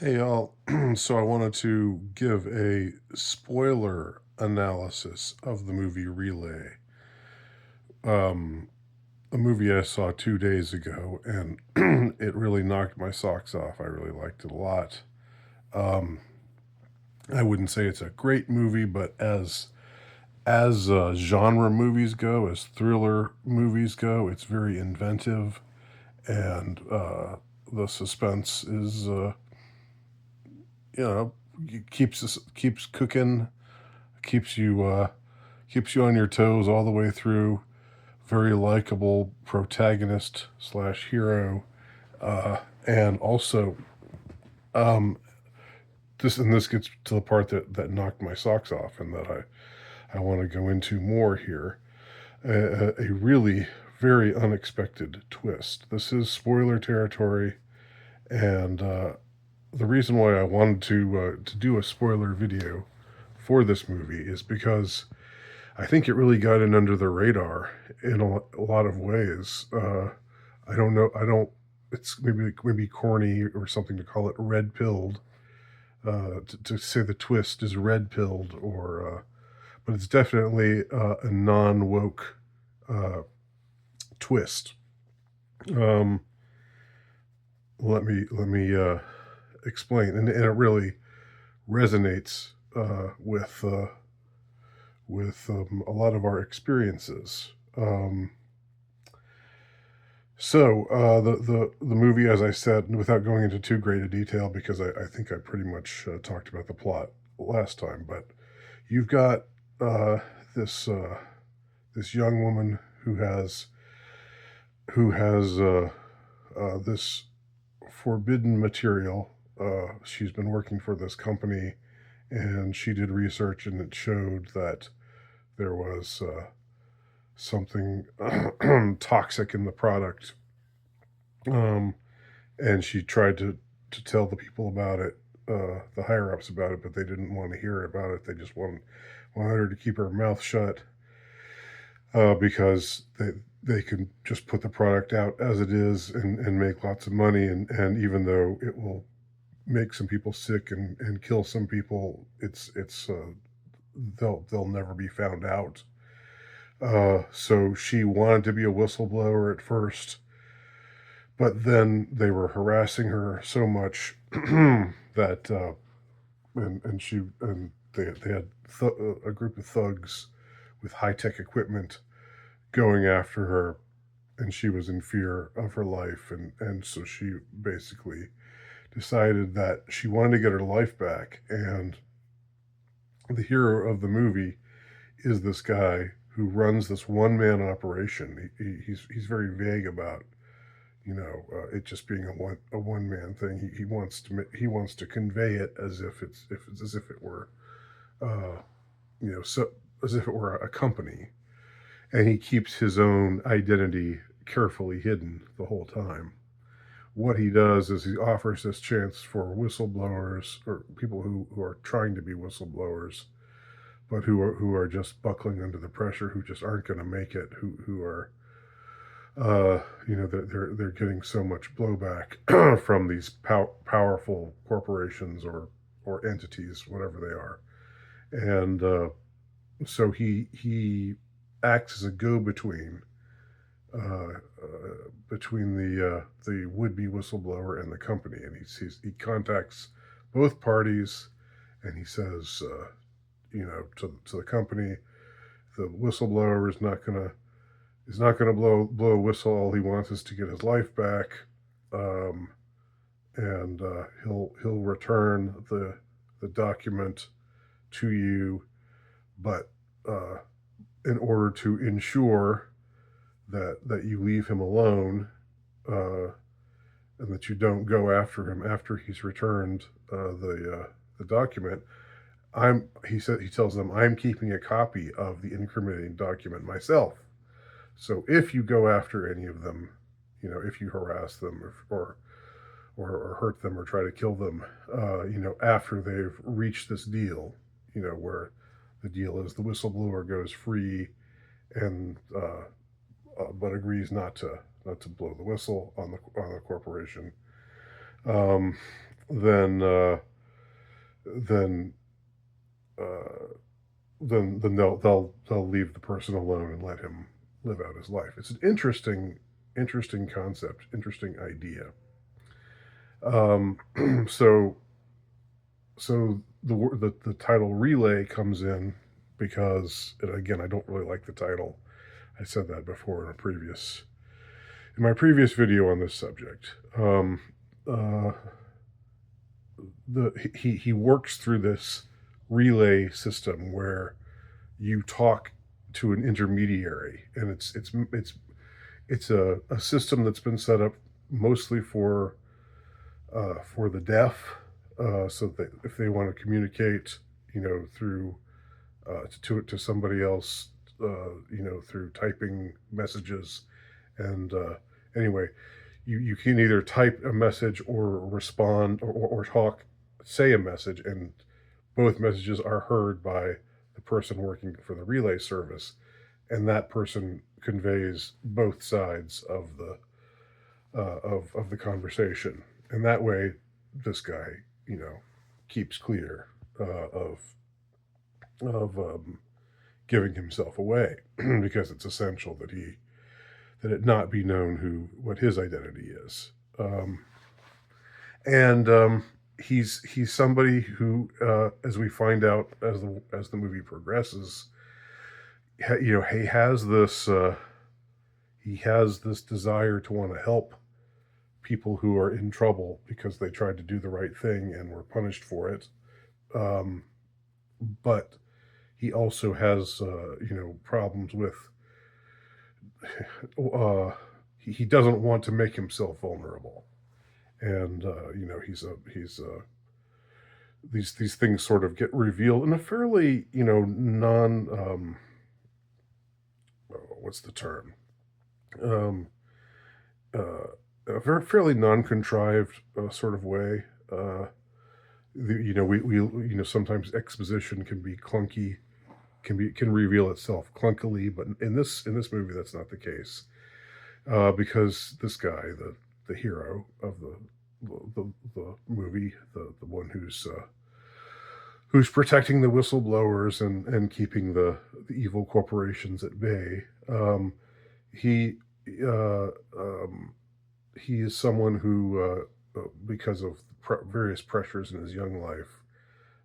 Hey y'all, so I wanted to give a spoiler analysis of the movie Relay, um, a movie I saw 2 days ago, and it really knocked my socks off. I really liked it a lot. Um, I wouldn't say it's a great movie, but as genre movies go, as thriller movies go, it's very inventive, and the suspense is, you know, keeps cooking, keeps you on your toes all the way through. Very likable protagonist slash hero, and also um, this gets to the part that knocked my socks off, and that I want to go into more here. A really very unexpected twist. This is spoiler territory, and the reason why I wanted to do a spoiler video for this movie is because I think it really got in under the radar in a lot of ways. I don't know. I don't. It's maybe corny or something to call it red pilled. To say the twist is red pilled, or but it's definitely a non woke twist. Um, let me explain, and it really resonates with a lot of our experiences. The movie, as I said, without going into too great a detail, because I think I pretty much talked about the plot last time, but you've got uh, this this young woman who has this forbidden material. She's been working for this company, and she did research, and it showed that there was something toxic in the product. Um, and she tried to tell the people about it, the higher ups about it, but they didn't want to hear about it. They just wanted her to keep her mouth shut, because they can just put the product out as it is, and make lots of money. And even though it will make some people sick and kill some people, they'll never be found out. So she wanted to be a whistleblower at first, but then they were harassing her so much that they had a group of thugs with high tech equipment going after her, and she was in fear of her life, and so she basically decided that she wanted to get her life back. And the hero of the movie is this guy who runs this one man operation. He's very vague about, it just being a one man thing. He wants to convey it as if it were, uh, so as if it were a company, and he keeps his own identity carefully hidden the whole time. What he does is he offers this chance for whistleblowers, or people who are trying to be whistleblowers, but who are just buckling under the pressure, who just aren't going to make it, who are, they're getting so much blowback from these powerful corporations, or entities, whatever they are. And so he acts as a go-between, between the would-be whistleblower and the company, and he contacts both parties, and he says, to the company, the whistleblower is not gonna blow a whistle. All he wants is to get his life back, um, and he'll return the document to you, but uh, in order to ensure that you leave him alone, uh, and that you don't go after him after he's returned the document. He tells them, I'm keeping a copy of the incriminating document myself. So if you go after any of them, if you harass them, or hurt them, or try to kill them, after they've reached this deal, where the deal is the whistleblower goes free, and but agrees not to blow the whistle on the corporation. Um, then then uh, then they'll leave the person alone and let him live out his life. It's an interesting concept, interesting idea. Um, so the title relay comes in because, and again, I don't really like the title. I said that before in my previous video on this subject. Uh, he works through this relay system where you talk to an intermediary, and it's a system that's been set up mostly for the deaf, so that if they want to communicate, through to somebody else, through typing messages, and anyway, you can either type a message or respond or talk, say a message, and both messages are heard by the person working for the relay service, and that person conveys both sides of the conversation, and that way, this guy, you know, keeps clear of giving himself away because it's essential that it not be known what his identity is. And he's somebody who, as we find out as the movie progresses, he has this desire to want to help people who are in trouble because they tried to do the right thing and were punished for it. Um, but he also has, problems with. He doesn't want to make himself vulnerable, and these things sort of get revealed in a fairly, non what's the term, um, a very fairly non-contrived sort of way. We sometimes exposition can be clunky, can reveal itself clunkily, but in this movie that's not the case, because this guy, the hero of the movie, the one who's protecting the whistleblowers and keeping the evil corporations at bay. He uh, um, he is someone who, because of various pressures in his young life,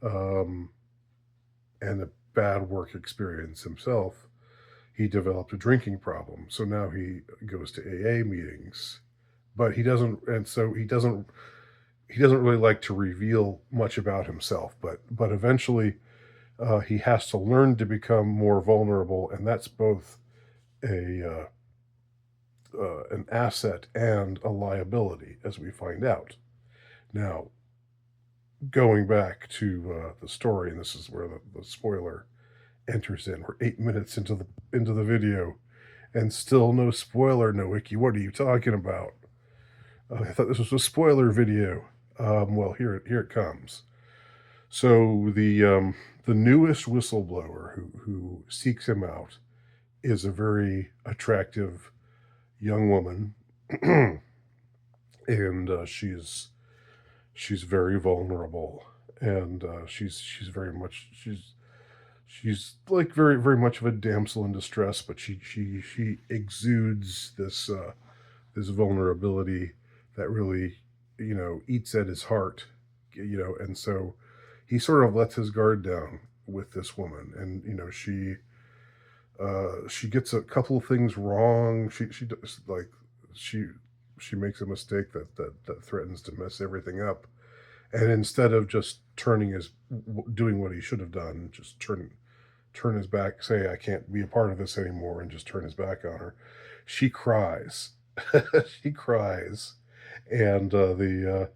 um, and a bad work experience himself, he developed a drinking problem. So now he goes to AA meetings, but he doesn't really like to reveal much about himself. But eventually, he has to learn to become more vulnerable, and that's both a an asset and a liability, as we find out. Now, going back to the story, and this is where the spoiler enters in. We're 8 minutes into the video, and still no spoiler. No, Wiki, what are you talking about? I thought this was a spoiler video. Well, here it comes. So the newest whistleblower who seeks him out is a very attractive young woman, and she's very vulnerable, and she's like very much of a damsel in distress, but she exudes this vulnerability that really, eats at his heart, and so he sort of lets his guard down with this woman, and she gets a couple of things wrong. She does, like, she she makes a mistake that threatens to mess everything up, and instead of just doing what he should have done, just turn his back, say I can't be a part of this anymore, and just turn his back on her, she cries. She cries, and the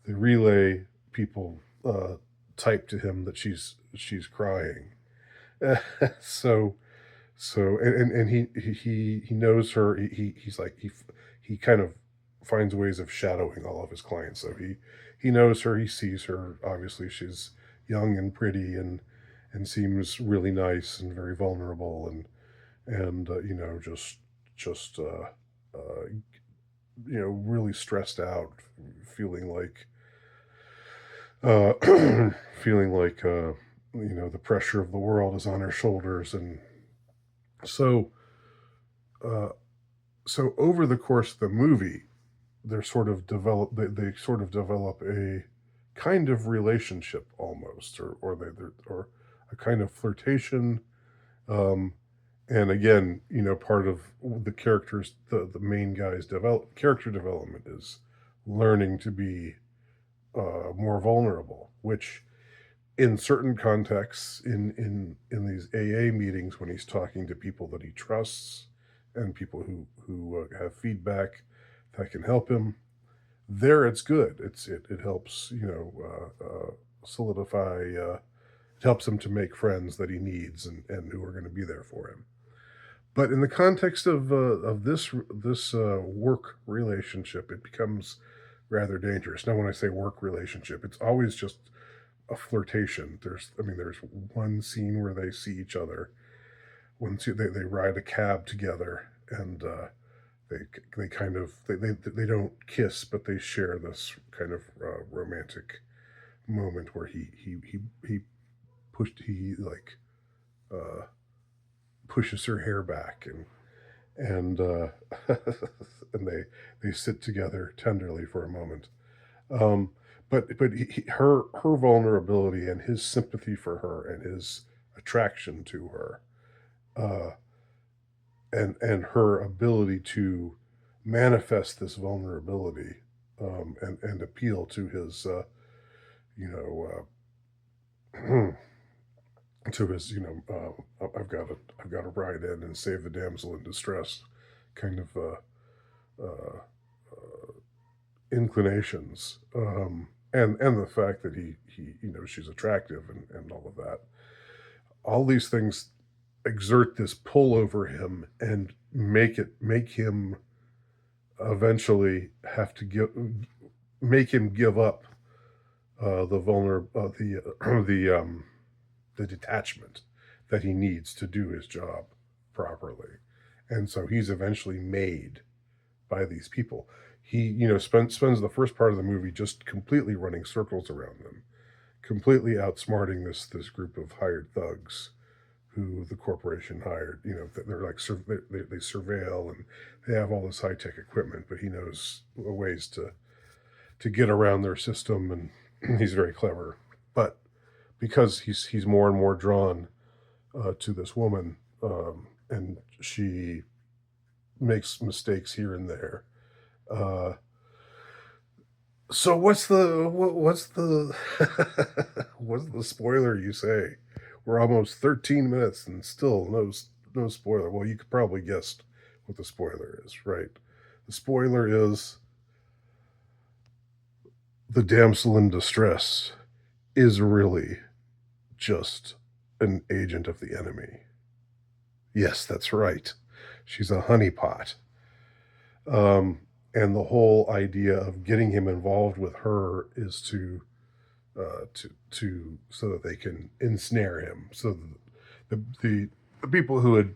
relay people type to him that she's crying. so and he knows her. He's like he kind of finds ways of shadowing all of his clients. So he knows her. He sees her. Obviously, she's young and pretty and seems really nice and very vulnerable, and just really stressed out, feeling like uh, feeling like the pressure of the world is on her shoulders, and so uh, so over the course of the movie, they sort of develop a kind of relationship almost, or a kind of flirtation. Um, and again, part of the characters, the main guy's character development is learning to be more vulnerable, which in certain contexts, in these AA meetings, when he's talking to people that he trusts and people who have feedback that can help him, there it's good. It helps solidify. It helps him to make friends that he needs and who are going to be there for him. But in the context of this work relationship, it becomes rather dangerous. Now, when I say work relationship, it's always just a flirtation. There's one scene where they see each other. They ride a cab together, and they they kind of they don't kiss, but they share this kind of romantic moment where he pushed he like uh, pushes her hair back, and and they sit together tenderly for a moment. Um, her vulnerability and his sympathy for her and his attraction to her, uh, and her ability to manifest this vulnerability, and appeal to his you know to his I've got to ride in and save the damsel in distress kind of uh, inclinations, and the fact that he she's attractive, and all of that. All these things exert this pull over him and make him eventually have to make him give up the vulner the detachment that he needs to do his job properly, and so he's eventually made by these people. He spends the first part of the movie just completely running circles around them, completely outsmarting this group of hired thugs who the corporation hired. They're like they surveil, and they have all this high tech equipment, but he knows ways to get around their system, and he's very clever. But because he's more and more drawn to this woman, and she makes mistakes here and there. Uh, so what's the what's the spoiler you say? We're almost 13 minutes and still no spoiler. Well, you could probably guess what the spoiler is, right? The spoiler is the damsel in distress is really just an agent of the enemy. Yes, that's right. She's a honeypot. Um, and the whole idea of getting him involved with her is to so that they can ensnare him. So the people who had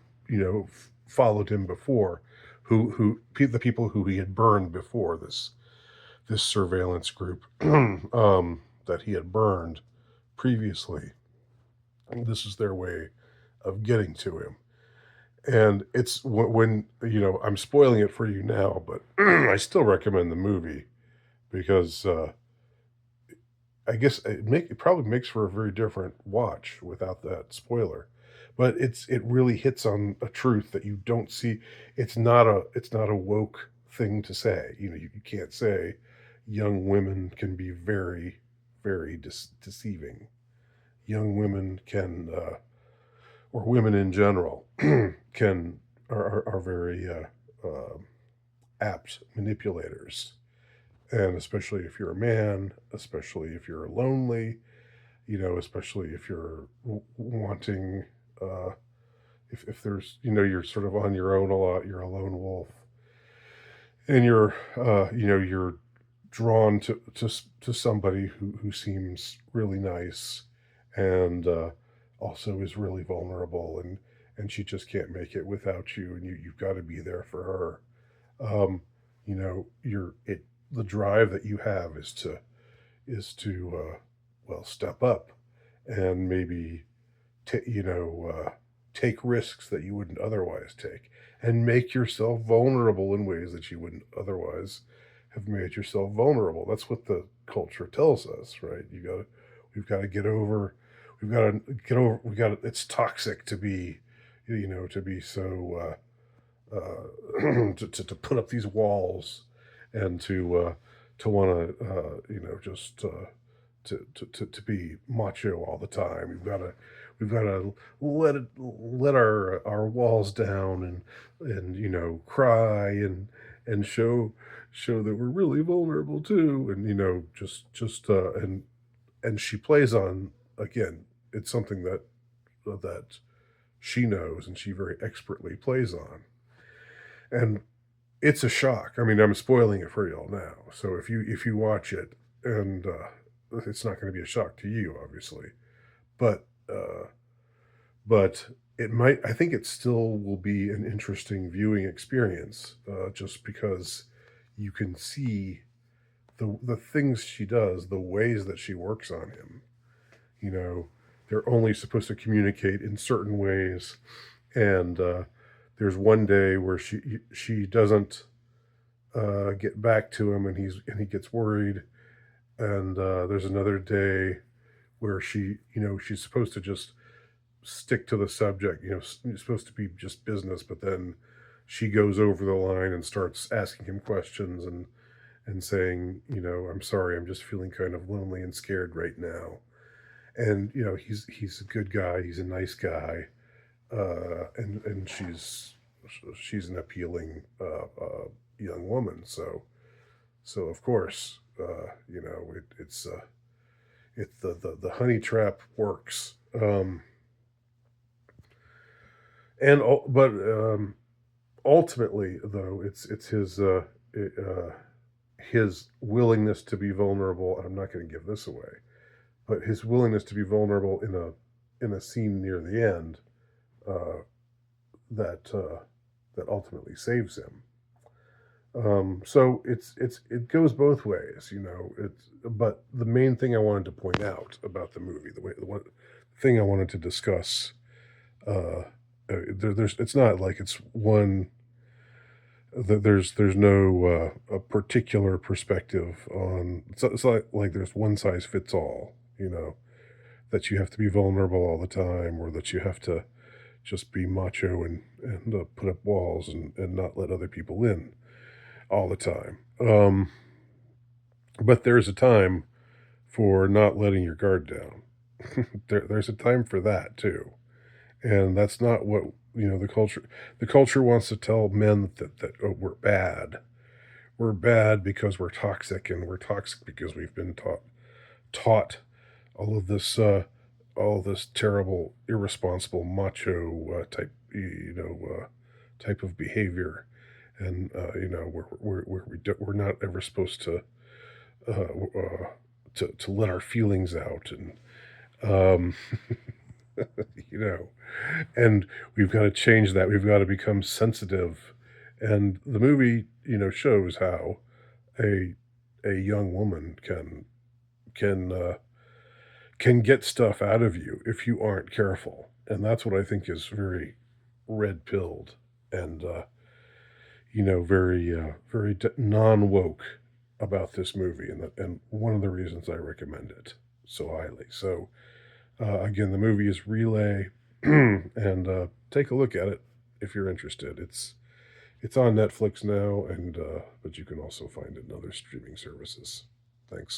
followed him before, the people who he had burned before, this surveillance group that he had burned previously, this is their way of getting to him. And it's when I'm spoiling it for you now, but I still recommend the movie because I guess it probably makes for a very different watch without that spoiler. But it really hits on a truth that you don't see. It's not a woke thing to say. You can't say young women can be very, very deceiving. Young women can, or women in general, can are very apt manipulators, and especially if you're a man, especially if you're lonely, especially if you're wanting, uh, if there's, you're sort of on your own a lot, you're a lone wolf, and you're drawn to somebody who seems really nice, and also is really vulnerable, and she just can't make it without you, and you've got to be there for her. You're it the drive that you have is to well, step up and maybe take risks that you wouldn't otherwise take, and make yourself vulnerable in ways that you wouldn't otherwise have made yourself vulnerable. That's what the culture tells us, right? We've got to get over, we got to, it's toxic to be, to be so, to put up these walls and to want to, just, to be macho all the time. We've got to let our walls down and cry and show that we're really vulnerable too, and just and she plays on, again, it's something that she knows and she very expertly plays on, and it's a shock. I mean, I'm spoiling it for y'all now, so if you watch it, and it's not going to be a shock to you, obviously, but but it might. I think it still will be an interesting viewing experience, just because you can see the things she does, the ways that she works on him. You know, they're only supposed to communicate in certain ways, and there's one day where she doesn't get back to him, and he gets worried, and there's another day where she's supposed to just stick to the subject. It's supposed to be just business, but then she goes over the line and starts asking him questions and saying, I'm sorry, I'm just feeling kind of lonely and scared right now. And he's a good guy, he's a nice guy, and she's an appealing young woman. So of course, it's the honey trap works. But ultimately, though, it's his willingness to be vulnerable. I'm not going to give this away, but his willingness to be vulnerable in a scene near the end, uh, that ultimately saves him. So it goes both ways. But the main thing I wanted to point out about the movie, the one thing I wanted to discuss, there's it's not like it's one there's no a particular perspective on. It's not like there's one size fits all. That you have to be vulnerable all the time, or that you have to just be macho and put up walls and not let other people in all the time. But there's a time for not letting your guard down. There's a time for that too, and that's not what the culture wants to tell men that oh, we're bad because we're toxic, and we're toxic because we've been taught all of this all this terrible, irresponsible, macho type of behavior, and we're not ever supposed uh, uh, to let our feelings out, and um, you know, and we've got to change that. We've got to become sensitive, and the movie shows how a a young woman can can get stuff out of you if you aren't careful. And that's what I think is very red pilled, and very non woke about this movie, and one of the reasons I recommend it so highly. So again, the movie is Relay, and take a look at it if you're interested. It's on Netflix now, and but you can also find it in other streaming services. Thanks.